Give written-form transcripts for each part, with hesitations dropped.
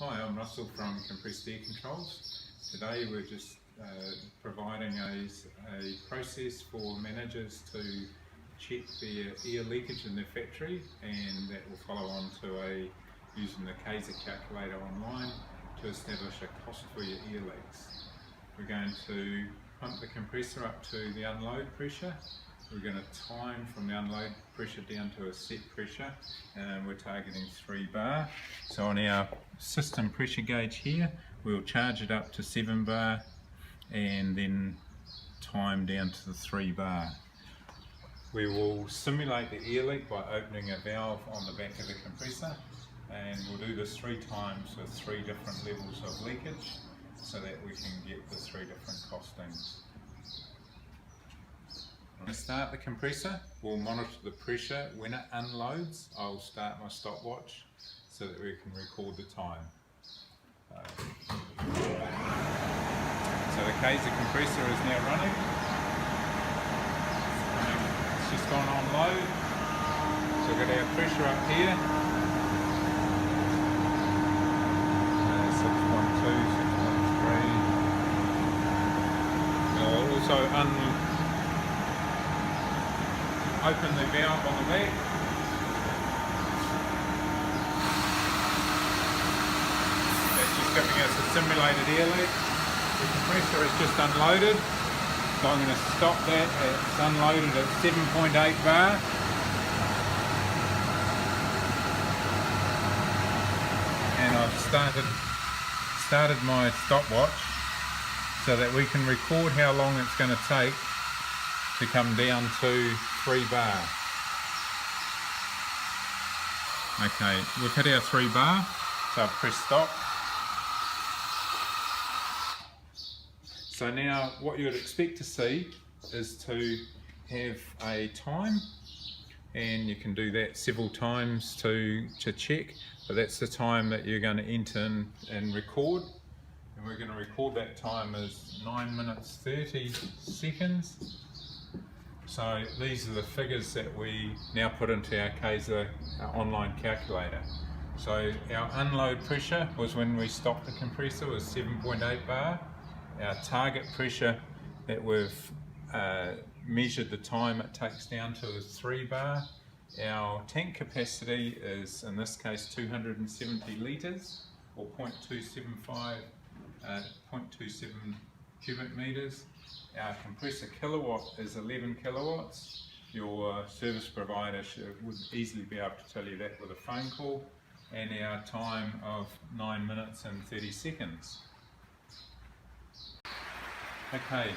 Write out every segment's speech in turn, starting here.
Hi, I'm Russell from Compressed Air Controls. Today we're just providing a process for managers to check their air leakage in their factory, and that will follow on to using the Kaeser calculator online to establish a cost for your air leaks. We're going to pump the compressor up to the unload pressure. We're going to time from the unload pressure down to a set pressure, and we're targeting 3 bar. So on our system pressure gauge here, we'll charge it up to 7 bar and then time down to the 3 bar. We will simulate the air leak by opening a valve on the back of the compressor, and we'll do this 3 times with 3 different levels of leakage so that we can get the 3 different costings. To start the compressor, we'll monitor the pressure. When it unloads, I'll start my stopwatch so that we can record the time. So the Kaeser compressor is now running. It's just gone on load. So we've got our pressure up here. 6.2, 6.3. We'll also open the valve on the back. That's just giving us a simulated air leak. The compressor is just unloaded, so I'm going to stop that. It's unloaded at 7.8 bar. And I've started my stopwatch so that we can record how long it's going to take to come down to 3 bar. Okay, we've hit our 3 bar, so I've pressed stop. So now what you would expect to see is to have a time, and you can do that several times to check, but that's the time that you're going to enter in and record. And we're going to record that time as 9 minutes 30 seconds. So these are the figures that we now put into our Kaeser online calculator. So our unload pressure was, when we stopped the compressor, was 7.8 bar. Our target pressure that we've measured the time it takes down to is 3 bar. Our tank capacity is, in this case, 270 litres, or 0.277 cubic metres. Our compressor kilowatt is 11 kilowatts. Your service provider would easily be able to tell you that with a phone call. And our time of 9 minutes and 30 seconds. Okay,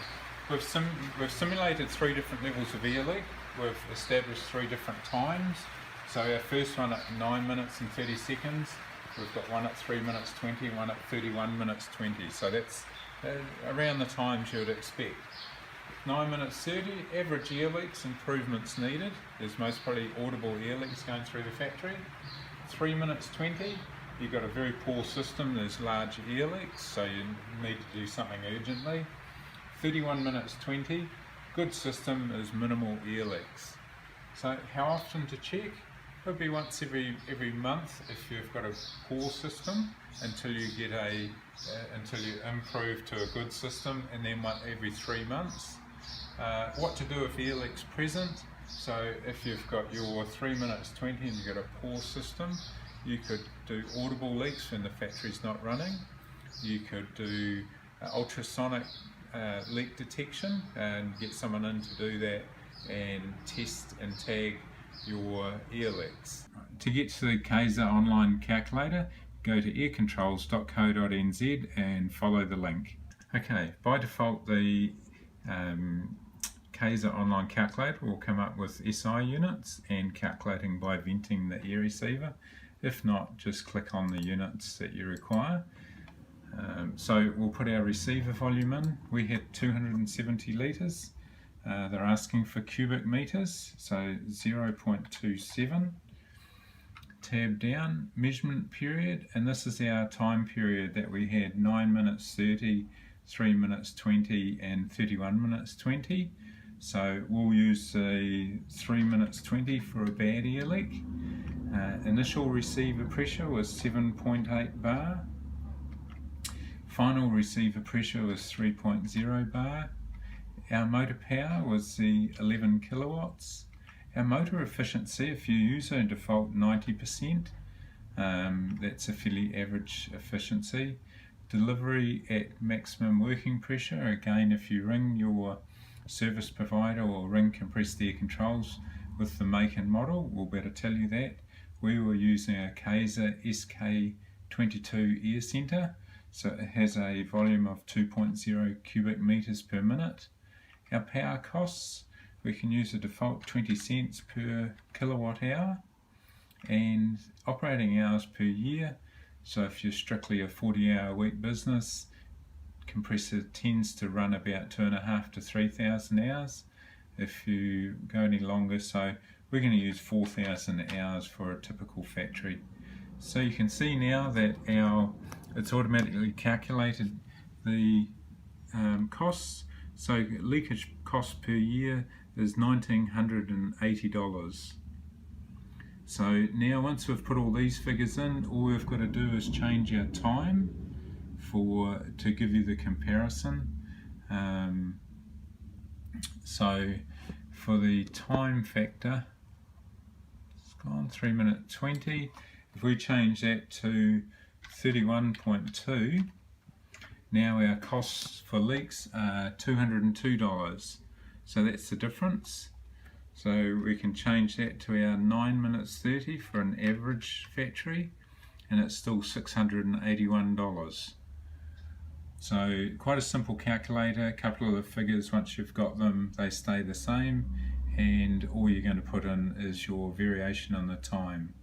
we've simulated 3 different levels of air leak. We've established 3 different times. So our first one at 9 minutes and 30 seconds. We've got one at 3 minutes 20, one at 31 minutes 20. So that's around the times you would expect. 9 minutes 30, average air leaks, improvements needed. There's most probably audible air leaks going through the factory. 3 minutes 20, you've got a very poor system, there's large air leaks, so you need to do something urgently. 31 minutes 20, good system is minimal air leaks. So how often to check? Could be once every month if you've got a poor system, until you get until you improve to a good system, and then every 3 months. What to do if air leaks present? So if you've got your 3 minutes 20 and you've got a poor system, you could do audible leaks when the factory's not running. You could do ultrasonic leak detection and get someone in to do that and test and tag your air leaks. To get to the Kaeser online calculator, go to aircontrols.co.nz and follow the link. Okay, by default the Kaeser online calculator will come up with SI units and calculating by venting the air receiver. If not, just click on the units that you require. So we'll put our receiver volume in. We had 270 litres. They're asking for cubic metres, so 0.27. Tab down, measurement period, and this is our time period that we had: 9 minutes 30, 3 minutes 20 and 31 minutes 20. So we'll use the 3 minutes 20 for a bad air leak. Initial receiver pressure was 7.8 bar. Final receiver pressure was 3.0 bar. Our motor power was the 11 kilowatts. Our motor efficiency, if you use a default 90%, that's a fairly average efficiency. Delivery at maximum working pressure, again if you ring your service provider or ring compressed air controls with the make and model, we'll better tell you that. We were using a Kaeser SK22 air centre, so it has a volume of 2.0 cubic metres per minute. Our power costs, we can use a default 20 cents per kilowatt hour, and operating hours per year, so if you're strictly a 40-hour week business, compressor tends to run about 2,500 to 3,000 hours. If you go any longer, so we're going to use 4,000 hours for a typical factory. So you can see now that it's automatically calculated the costs. So leakage cost per year is $1,980. So now once we've put all these figures in, all we've got to do is change our time to give you the comparison. So for the time factor, it's gone 3 minutes 20. If we change that to 31.2, now our costs for leaks are $202. So that's the difference. So we can change that to our 9 minutes 30 for an average factory, and it's still $681. So quite a simple calculator. A couple of the figures, once you've got them, they stay the same, and all you're going to put in is your variation on the time.